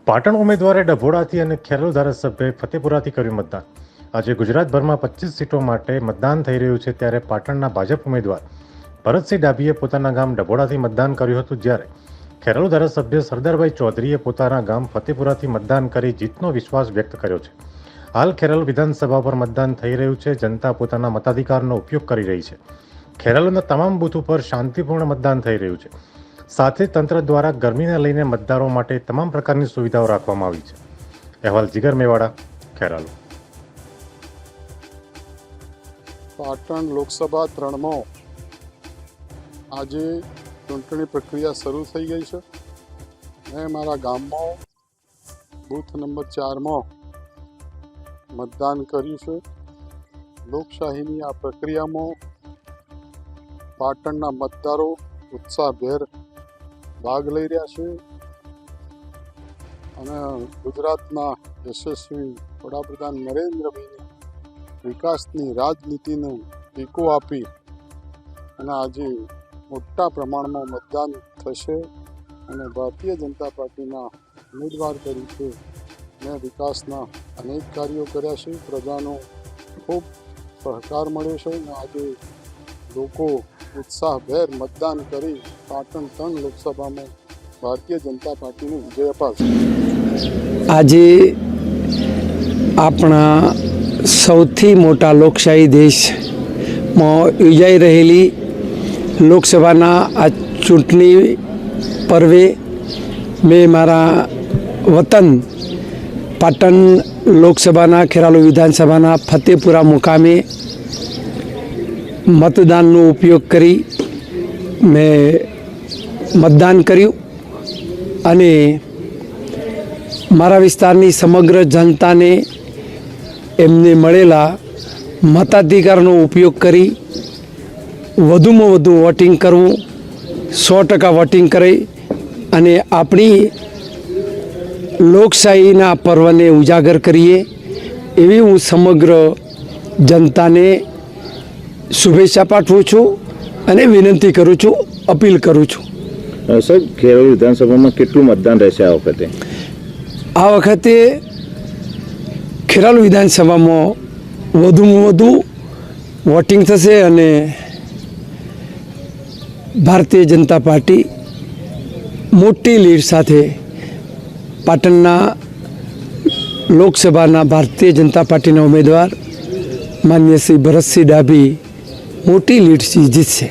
પાટણ ઉમેદવારે ડભોડાથી અને ખેરાલુ ધારાસભ્યએ ફતેપુરાથી કર્યું મતદાન। આજે ગુજરાતભરમાં 25 સીટો માટે મતદાન થઈ રહ્યું છે, ત્યારે પાટણના ભાજપ ઉમેદવાર ભરતસિંહ ડાભીએ પોતાના ગામ ડભોડાથી મતદાન કર્યું હતું, જ્યારે ખેરાલુ ધારાસભ્ય સરદારભાઈ ચૌધરીએ પોતાના ગામ ફતેપુરાથી મતદાન કરી જીતનો વિશ્વાસ વ્યક્ત કર્યો છે। હાલ ખેરાલુ વિધાનસભા પર મતદાન થઈ રહ્યું છે। જનતા પોતાના મતાધિકારનો ઉપયોગ કરી રહી છે। ખેરાલુના તમામ બૂથ ઉપર શાંતિપૂર્ણ મતદાન થઈ રહ્યું છે। સાથે તંત્ર દ્વારા ગરમીને લઈને મતદારો માટે તમામ પ્રકારની સુવિધાઓ રાખવામાં આવી છે। અહેવાલ જીગર મેવાડા, ખેરાલુ। પાટણ લોકસભા 3માં આજે ચૂંટણી પ્રક્રિયા શરૂ થઈ ગઈ છે। મેં મારા ગામમાં બૂથ નંબર 4માં મતદાન કર્યું છે। લોકશાહીની આ પ્રક્રિયામાં પાટણના મતદારો ઉત્સાહભેર ભાગ લઈ રહ્યા છે અને ગુજરાતના યશસ્વી વડાપ્રધાન નરેન્દ્રભાઈની વિકાસની રાજનીતિને ટેકો આપી અને આજે મોટા પ્રમાણમાં મતદાન થશે અને ભારતીય જનતા પાર્ટીના ઉમેદવાર તરીકે મેં વિકાસના અનેક કાર્યો કર્યા છે। પ્રજાનો ખૂબ સહકાર મળ્યો છે અને આજે લોકો ઉત્સાહભેર મતદાન કરી પાટણ 3 લોકસભામાં ભારતીય જનતા પાર્ટીને વિજય અપાવશે। આજે આપણા સૌથી મોટા લોકશાહી દેશમાં યોજાઈ રહેલી લોકસભાના આ ચૂંટણી પર્વે મેં મારા વતન પાટણ લોકસભાના ખેરાલુ વિધાનસભાના ફતેપુરા મુકામે મતદાનનો ઉપયોગ કરી મેં મતદાન કર્યું અને મારા વિસ્તારની સમગ્ર જનતાને એમને મળેલા મતાધિકારનો ઉપયોગ કરી વધુમાં વધુ વોટિંગ કરવું, 100% વોટિંગ કરી અને આપણી લોકશાહીના પર્વને ઉજાગર કરીએ એવી હું સમગ્ર જનતાને શુભેચ્છા પાઠવું છું અને વિનંતી કરું છું, અપીલ કરું છું। સાહેબ, ખેરાલુ વિધાનસભામાં કેટલું મતદાન રહેશે આ વખતે? આ વખતે ખેરાલુ વિધાનસભામાં વધુમાં વધુ વોટિંગ થશે અને ભારતીય જનતા પાર્ટી મોટી લીડ સાથે પાટણના લોકસભાના ભારતીય જનતા પાર્ટીના ઉમેદવાર માન્ય શ્રી ભરતસિંહ ડાભી મોટી લીડથી જીતશે।